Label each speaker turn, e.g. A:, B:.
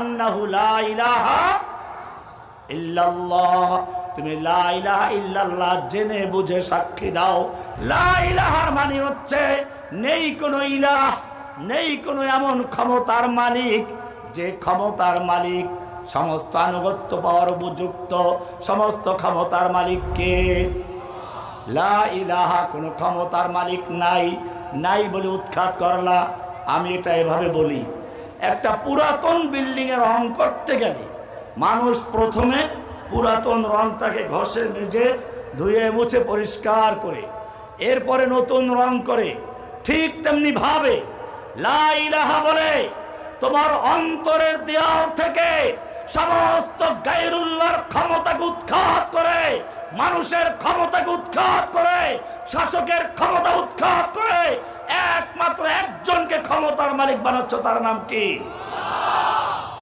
A: আন্নাহু লা ইলাহা ইল্লাল্লাহ, তুমি লা ইলাহা ইল্লাল্লাহ জেনে বুঝে সাক্ষী দাও। লা ইলাহার মানে হচ্ছে নেই কোনো ইলাহ, নেই কোনো এমন ক্ষমতার মালিক যে ক্ষমতার মালিক সমস্ত আনুগত্য পাওয়ার উপযুক্ত। সমস্ত ক্ষমতার মালিক কে? লা ইলাহা, কোনো ক্ষমতার মালিক নাই। নাই বলে উৎখাত করলা। আমি এটা এভাবে বলি, একটা পুরাতন বিল্ডিং এর রং করতে গেলে মানুষ প্রথমে পুরাতন রংটাকে ঘষে মেজে ধুয়ে মুছে পরিষ্কার করে এরপরে নতুন রং করে। ঠিক তেমনি ভাবে লা ইলাহা বলে তোমার অন্তরের দেয়াল থেকে সমস্ত গায়রুল্লাহর ক্ষমতাকে উৎখাত করে, মানুষের ক্ষমতাকে উৎখাত করে, শাসকের ক্ষমতা উৎখাত করে একমাত্র একজনকে ক্ষমতার মালিক বানাচ্ছ, তার নাম কি?